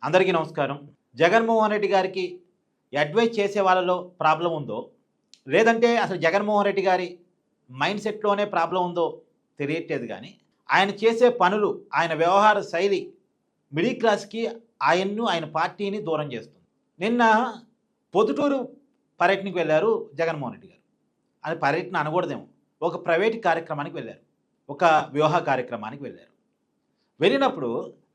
అందరికీ నమస్కారం. జగన్మోహన్ రెడ్డి గారికి అడ్వైస్ చేసే వాళ్ళలో ప్రాబ్లమ్ ఉందో, లేదంటే అసలు జగన్మోహన్ రెడ్డి గారి మైండ్ సెట్‌లోనే ప్రాబ్లమ్ ఉందో తెలియట్లేదు గానీ, ఆయన చేసే పనులు, ఆయన వ్యవహార శైలి మిడిల్ క్లాస్‌కి ఆయన్ను, ఆయన పార్టీని దూరం చేస్తుంది. నిన్న పొద్దుటూరు పర్యటనకి వెళ్లారు జగన్మోహన్ రెడ్డి గారు. అది పర్యటన అనకూడదేమో. ఒక ప్రైవేట్ కార్యక్రమానికి వెళ్లారు. ఒక వివాహ కార్యక్రమానికి వెళ్లారు. వెళ్ళినప్పుడు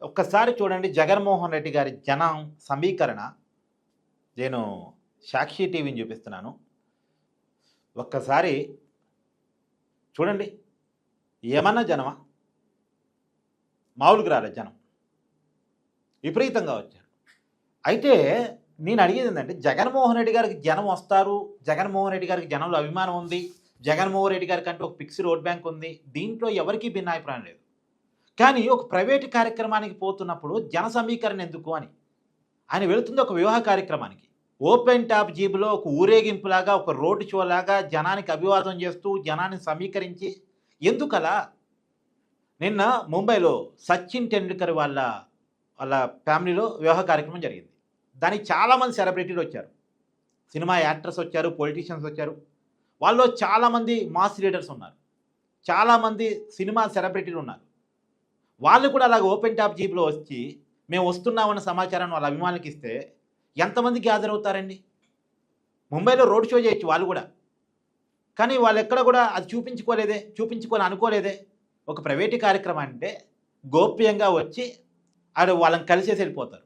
ఒక్కసారి చూడండి జగన్మోహన్ రెడ్డి గారి జనం సమీకరణ. నేను సాక్షి టీవీని చూపిస్తున్నాను. ఒక్కసారి చూడండి. ఏమన్నా జనమా? మామూలుగా రాలేదు జనం. విపరీతంగా వచ్చారు. అయితే నేను అడిగేది ఏంటంటే జగన్మోహన్ రెడ్డి గారికి జనం వస్తారు. జగన్మోహన్ రెడ్డి గారికి జనంలో అభిమానం ఉంది. జగన్మోహన్ రెడ్డి గారికి అంటే ఒక ఫిక్స్డ్ ఓట్ బ్యాంక్ ఉంది. దీంట్లో ఎవరికీ భిన్నాభిప్రాయం లేదు. కానీ ఒక ప్రైవేటు కార్యక్రమానికి పోతున్నప్పుడు జన సమీకరణ ఎందుకు అని. ఆయన వెళుతుంది ఒక వివాహ కార్యక్రమానికి. ఓపెన్ టాప్ జీబులో ఒక ఊరేగింపులాగా, ఒక రోడ్ షో లాగా జనానికి అభివాదం చేస్తూ, జనాన్ని సమీకరించి ఎందుకలా? నిన్న ముంబైలో సచిన్ టెండూల్కర్ వాళ్ళ ఫ్యామిలీలో వివాహ కార్యక్రమం జరిగింది. దానికి చాలామంది సెలబ్రిటీలు వచ్చారు. సినిమా యాక్టర్స్ వచ్చారు, పొలిటీషియన్స్ వచ్చారు. వాళ్ళలో చాలామంది మాస్ లీడర్స్ ఉన్నారు. చాలామంది సినిమా సెలబ్రిటీలు ఉన్నారు. వాళ్ళు కూడా అలాగ ఓపెన్ టాప్ జీప్లో వచ్చి మేము వస్తున్నామన్న సమాచారాన్ని వాళ్ళ అభిమానులకు ఇస్తే ఎంతమంది గ్యాదర్ అవుతారండి? ముంబైలో రోడ్ షో చేయొచ్చు వాళ్ళు కూడా. కానీ వాళ్ళు ఎక్కడ కూడా అది చూపించుకోవాలని అనుకోలేదే. ఒక ప్రైవేటు కార్యక్రమం అంటే గోప్యంగా వచ్చి వాళ్ళని కలిసేసి వెళ్ళిపోతారు.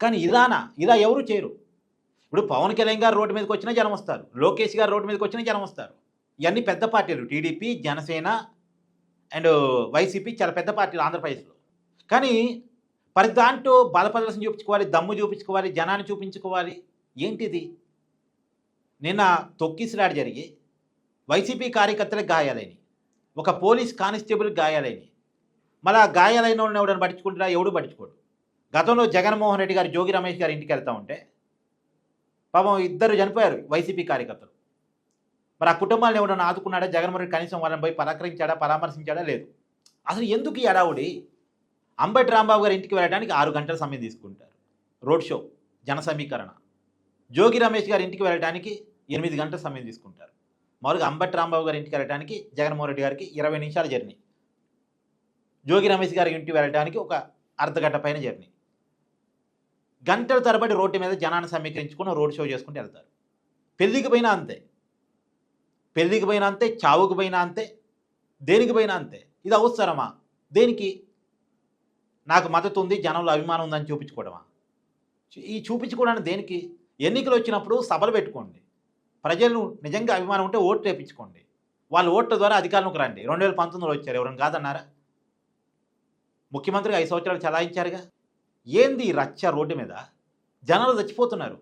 కానీ ఇలా ఎవరు చేయరు. ఇప్పుడు పవన్ కళ్యాణ్ గారు రోడ్డు మీదకి వచ్చినా జనం వస్తారు. లోకేష్ గారు రోడ్డు మీదకి వచ్చినా జనం వస్తారు. ఇవన్నీ పెద్ద పార్టీలు, టీడీపీ, జనసేన అండ్ వైసీపీ చాలా పెద్ద పార్టీలు ఆంధ్రప్రదేశ్లో. కానీ ప్రతి దాంట్లో బలప్రదర్శన చూపించుకోవాలి, దమ్ము చూపించుకోవాలి, జనాన్ని చూపించుకోవాలి. ఏంటిది? నిన్న తొక్కిసలాట జరిగి వైసీపీ కార్యకర్తలకు గాయాలైనవి, ఒక పోలీస్ కానిస్టేబుల్కి గాయాలైనవి. మళ్ళీ గాయాలైన వాళ్ళని ఎవడని పట్టించుకుంటారా? ఎవడు పట్టించుకోడు. గతంలో జగన్మోహన్ రెడ్డి గారు జోగి రమేష్ గారి ఇంటికి వెళ్తూ ఉంటే పాపం 2 చనిపోయారు వైసీపీ కార్యకర్తలు. మరి ఆ కుటుంబాలను ఎవడన్నా ఆదుకున్నాడా? జగన్మోహన్ రెడ్డి కనీసం వాళ్ళని పోయి పరామర్శించాడా? లేదు. అసలు ఎందుకు ఈ అడావుడి? అంబటి రాంబాబు గారి ఇంటికి వెళ్ళడానికి 6 గంటల సమయం తీసుకుంటారు. రోడ్ షో, జన సమీకరణ. జోగి రమేష్ గారి ఇంటికి వెళ్ళడానికి 8 గంటల సమయం తీసుకుంటారు. మామూలుగా అంబటి రాంబాబు గారి ఇంటికి వెళ్ళడానికి జగన్మోహన్ రెడ్డి గారికి 20 నిమిషాల జర్నీ. జోగి రమేష్ గారి ఇంటికి వెళ్ళడానికి ఒక అర్ధగంట పైన జర్నీ. గంటల తరబడి రోడ్డు మీద జనాన్ని సమీకరించుకుని రోడ్ షో చేసుకుంటూ వెళ్తారు. పెళ్ళికి పోయినా అంతే. చావుకు పోయినా అంతే, దేనికి పోయినా అంతే. ఇది అవసరమా? దేనికి? నాకు మద్దతు ఉంది, జనంలో అభిమానం ఉందని చూపించుకోవడమా? ఈ చూపించుకోవడానికి దేనికి? ఎన్నికలు వచ్చినప్పుడు సభలు పెట్టుకోండి. ప్రజలు నిజంగా అభిమానం ఉంటే ఓట్లు వేయించుకోండి. వాళ్ళు ఓట్ల ద్వారా అధికారంలోకి రండి. 2019లో వచ్చారు, ఎవరైనా కాదన్నారా? ముఖ్యమంత్రిగా 5 సంవత్సరాలు చలాయించారుగా. ఏంది రచ్చ రోడ్డు మీద? జనాలు చచ్చిపోతున్నారు.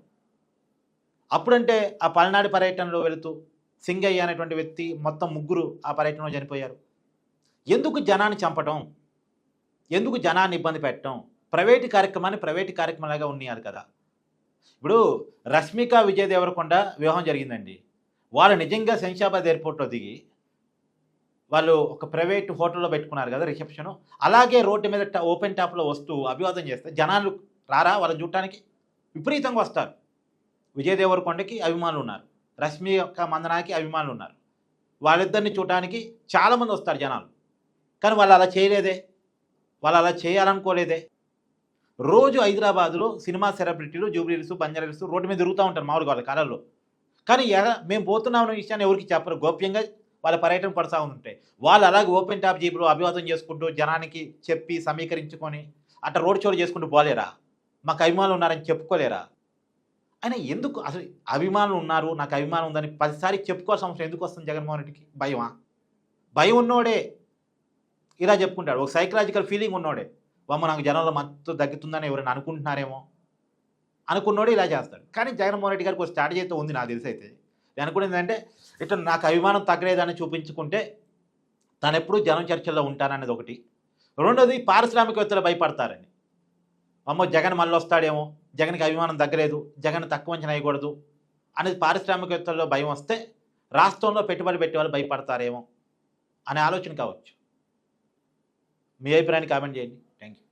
అప్పుడంటే ఆ పల్నాడు పర్యటనలో వెళుతూ సింగయ్య అనేటువంటి వ్యక్తి మొత్తం 3 ఆ పర్యటనలో చనిపోయారు. ఎందుకు జనాన్ని చంపటం? ఎందుకు జనాన్ని ఇబ్బంది పెట్టడం? ప్రైవేటు కార్యక్రమాలాగా ఉన్నయాలి కదా. ఇప్పుడు రష్మిక విజయ్ దేవరకొండ వివాహం జరిగిందండి. వాళ్ళు నిజంగా శంషాబాద్ ఎయిర్పోర్ట్లో దిగి వాళ్ళు ఒక ప్రైవేట్ హోటల్లో పెట్టుకున్నారు కదా రిసెప్షను. అలాగే రోడ్డు మీద ఓపెన్ టాప్లో వస్తూ అభివాదం చేస్తే జనాలు రారా వాళ్ళని చూడటానికి? విపరీతంగా వస్తారు. విజయ్ దేవరకొండకి అభిమానులు ఉన్నారు, రష్మిక మందనాకి అభిమానులు ఉన్నారు. వాళ్ళిద్దరిని చూడటానికి చాలామంది వస్తారు జనాలు. కానీ వాళ్ళు అలా చేయలేదే. వాళ్ళు అలా చేయాలనుకోలేదే. రోజు హైదరాబాదులో సినిమా సెలబ్రిటీలు, జూబ్లీహిల్స్, బంజారాహిల్స్ రోడ్డు మీద తిరుగుతూ ఉంటారు మామూలుగా వాళ్ళ కాలంలో. కానీ మేము పోతున్నామన్న విషయాన్ని ఎవరికి చెప్పరు. గోప్యంగా వాళ్ళ పర్యటన కొనసా ఉంటాయి. వాళ్ళు అలాగే ఓపెన్ టాప్ జీపులో అభివాదం చేసుకుంటూ జనానికి చెప్పి సమీకరించుకొని అట్లా రోడ్ షోలు చేసుకుంటూ పోలేరా? మాకు అభిమానులు ఉన్నారని చెప్పుకోలేరా? ఆయన ఎందుకు అసలు అభిమానులు ఉన్నారు, నాకు అభిమానం ఉందని 10 సార్లు చెప్పుకోవాల్సిన అవసరం ఎందుకు వస్తుంది జగన్మోహన్ రెడ్డికి? భయమా? భయం ఉన్నోడే ఇలా చెప్పుకుంటాడు. ఒక సైకలాజికల్ ఫీలింగ్ ఉన్నోడే, నాకు జనంలో మత్తు తగ్గుతుందని ఎవరైనా అనుకున్నోడే ఇలా చేస్తాడు. కానీ జగన్మోహన్ రెడ్డి గారికి ఒక స్ట్రాటజీ అయితే ఉంది నాకు తెలిసి. అయితే నేను అనుకునేది ఏంటంటే ఇట్లా నాకు అభిమానం తగ్గలేదని చూపించుకుంటే తను ఎప్పుడూ జనం చర్చల్లో ఉంటాననేది ఒకటి. రెండోది పారిశ్రామికవేత్తలు భయపడతారని. జగన్ మళ్ళీ వస్తాడేమో, జగన్కి అభిమానం తగ్గలేదు, జగన్ తక్కువ అంచనా వేయకూడదు అనేది పారిశ్రామికవేత్తల్లో భయం వస్తే రాష్ట్రంలో పెట్టుబడి పెట్టే వాళ్ళు భయపడతారేమో అనే ఆలోచన కావచ్చు. మీ అభిప్రాయాన్ని కామెంట్ చేయండి. Thank you.